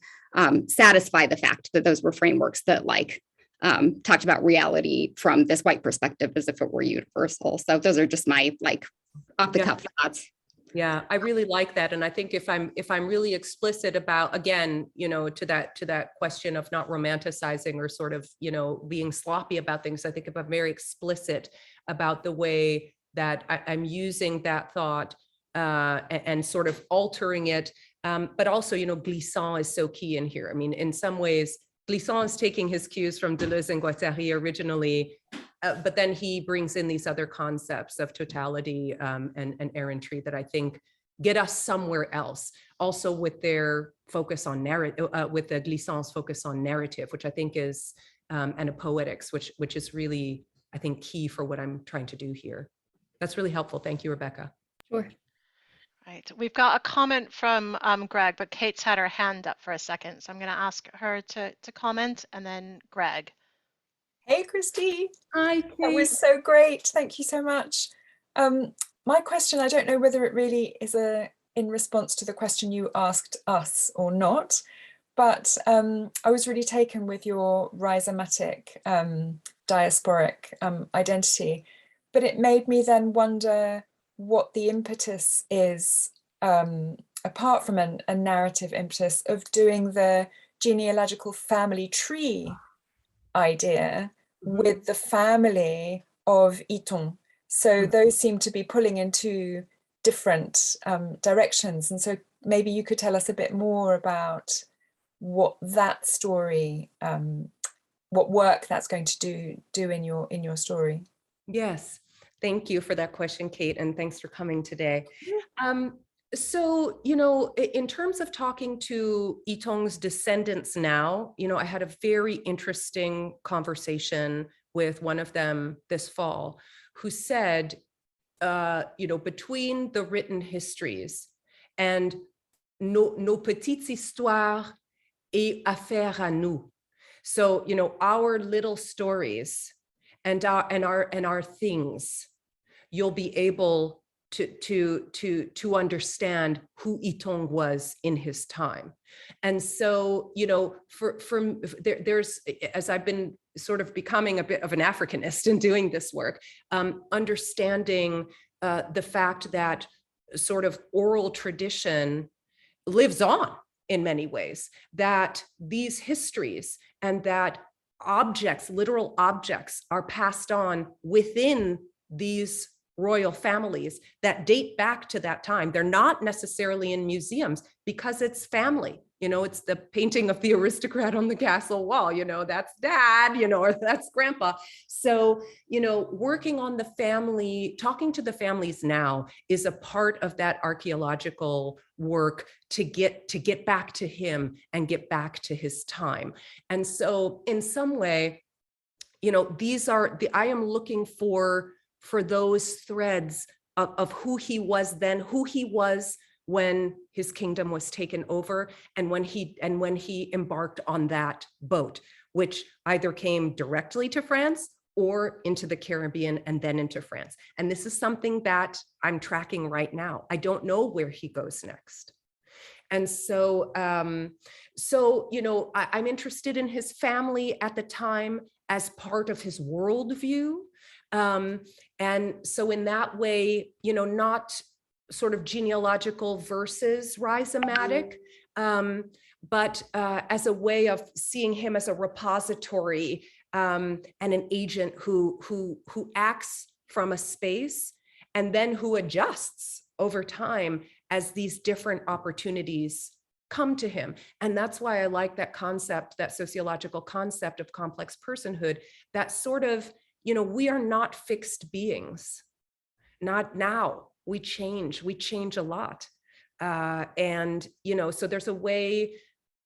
satisfy the fact that those were frameworks that like talked about reality from this white perspective as if it were universal. So those are just my like off the cuff thoughts. Yeah, I really like that. And I think if I'm really explicit about, again, you know, to that question of not romanticizing or sort of, you know, being sloppy about things, I think if I'm very explicit about the way that I'm using that thought and sort of altering it. But also, you know, Glissant is so key in here. I mean, in some ways, Glissant is taking his cues from Deleuze and Guattari originally, but then he brings in these other concepts of totality and errantry that I think get us somewhere else. Also with their focus on narrative, with the Glissant's focus on narrative, which I think is, and a poetics, which is really, I think, key for what I'm trying to do here. That's really helpful. Thank you, Rebecca. Sure. Right. We've got a comment from Greg, but Kate's had her hand up for a second. So I'm going to ask her to comment, and then Greg. Hey, Christy. Hi, Kate. That was so great. Thank you so much. My question, I don't know whether it really is in response to the question you asked us or not, but I was really taken with your rhizomatic diasporic identity. But it made me then wonder what the impetus is, apart from a narrative impetus, of doing the genealogical family tree idea with the family of Iton. So those seem to be pulling into different directions. And so maybe you could tell us a bit more about what that story, what work that's going to do in your story. Yes, thank you for that question, Kate, and thanks for coming today. So, you know, in terms of talking to Iton's descendants now, you know, I had a very interesting conversation with one of them this fall who said, you know, between the written histories and nos petites histoires et affaires à nous. So, you know, our little stories and our things, you'll be able to understand who Iton was in his time. And so, you know, there's, as I've been sort of becoming a bit of an Africanist in doing this work, understanding the fact that sort of oral tradition lives on in many ways, that these histories and that objects, literal objects, are passed on within these royal families that date back to that time. They're not necessarily in museums because it's family. You know, it's the painting of the aristocrat on the castle wall, you know, that's dad, you know, or that's grandpa. So, you know, working on the family, talking to the families now is a part of that archaeological work to get back to him and get back to his time. And so in some way, I am looking for those threads of who he was then, who he was when his kingdom was taken over, and when he embarked on that boat, which either came directly to France or into the Caribbean and then into France. And this is something that I'm tracking right now. I don't know where he goes next. And so, I'm interested in his family at the time as part of his worldview. And so in that way, not sort of genealogical versus rhizomatic, but as a way of seeing him as a repository and an agent who acts from a space and then who adjusts over time as these different opportunities come to him. And that's why I like that concept, that sociological concept of complex personhood, that sort of, we are not fixed beings. Not now. We change a lot. And, so there's a way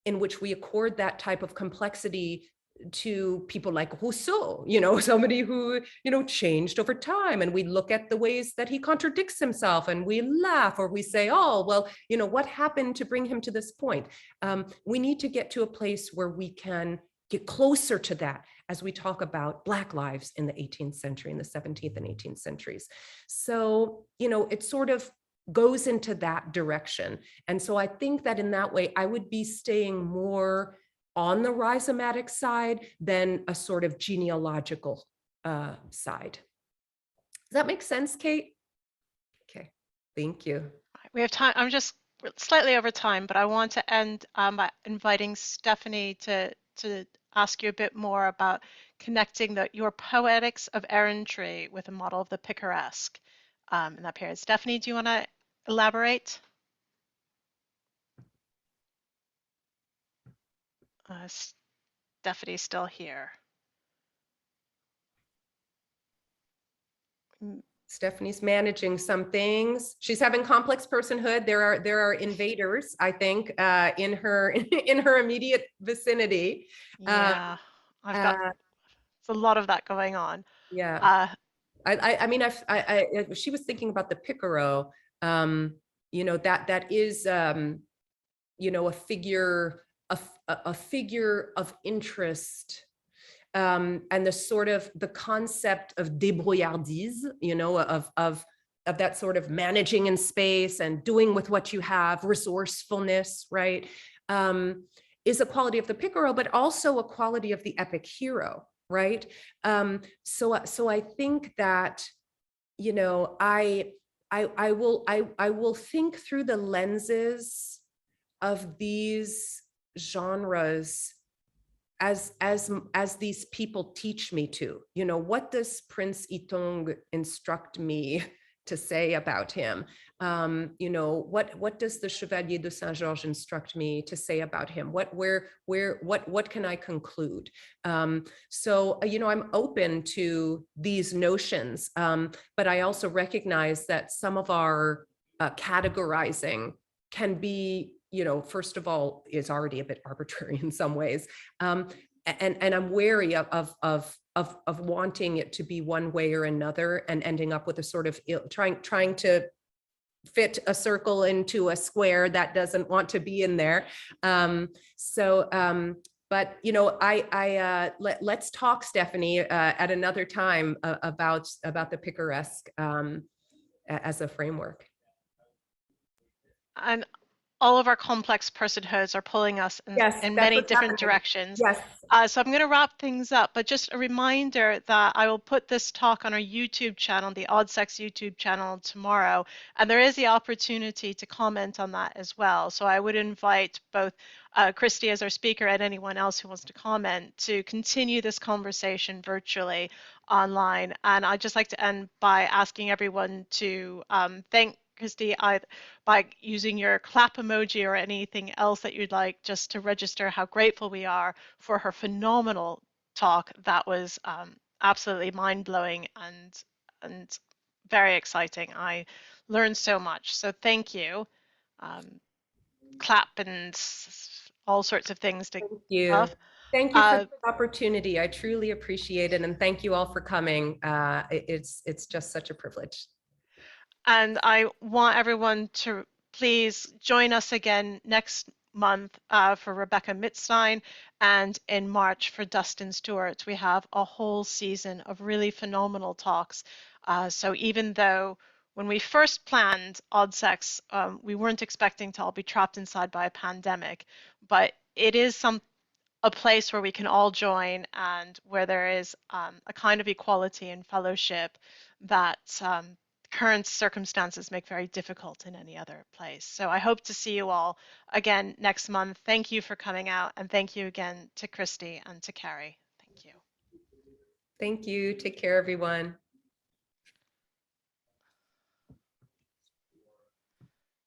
in which we accord that type of complexity to people like Rousseau, somebody who, changed over time. And we look at the ways that he contradicts himself and we laugh, or we say, oh, well, what happened to bring him to this point? We need to get to a place where we can get closer to that as we talk about Black lives in the 18th century, in the 17th and 18th centuries. So, it sort of goes into that direction. And so I think that in that way, I would be staying more on the rhizomatic side than a sort of genealogical side. Does that make sense, Kate? Okay, thank you. We have time. I'm just slightly over time, but I want to end by inviting Stephanie to ask you a bit more about connecting your poetics of errantry with a model of the picaresque in that period. Stephanie, do you want to elaborate? Stephanie's still here. Stephanie's managing some things. She's having complex personhood. There are invaders, I think, in her immediate vicinity. Yeah, I've got it's a lot of that going on. Yeah. She was thinking about the Picaro. That is a figure of interest, and the sort of the concept of débrouillardise, of that sort of managing in space and doing with what you have, resourcefulness, right, is a quality of the Picaro, but also a quality of the epic hero, right? So I think that, I will think through the lenses of these genres as these people teach me to. What does Prince Itong instruct me to say about him? What does the Chevalier de Saint-Georges instruct me to say about him? What can I conclude? So I'm open to these notions, but I also recognize that some of our categorizing can be, first of all, is already a bit arbitrary in some ways. And I'm wary of wanting it to be one way or another and ending up with a sort of trying to fit a circle into a square that doesn't want to be in there. But let's talk, Stephanie, at another time about the picaresque as a framework. And all of our complex personhoods are pulling us in many different directions. Yes. So I'm going to wrap things up, but just a reminder that I will put this talk on our YouTube channel, the ODSECS YouTube channel, tomorrow, and there is the opportunity to comment on that as well. So I would invite both Christy as our speaker and anyone else who wants to comment to continue this conversation virtually online. And I'd just like to end by asking everyone to thank Christy by using your clap emoji or anything else that you'd like, just to register how grateful we are for her phenomenal talk. That was absolutely mind-blowing and very exciting. I learned so much, so thank you. Clap and all sorts of things to thank you. love. Thank you for the opportunity. I truly appreciate it. And thank you all for coming. It's just such a privilege. And I want everyone to please join us again next month for Rebecca Mitzstein, and in March for Dustin Stewart. We have a whole season of really phenomenal talks. So even though when we first planned ODSECS, we weren't expecting to all be trapped inside by a pandemic, but it is a place where we can all join and where there is a kind of equality and fellowship that current circumstances make very difficult in any other place. So I hope to see you all again next month. Thank you for coming out, and thank you again to Christy and to Carrie. Thank you. Thank you. Take care, everyone.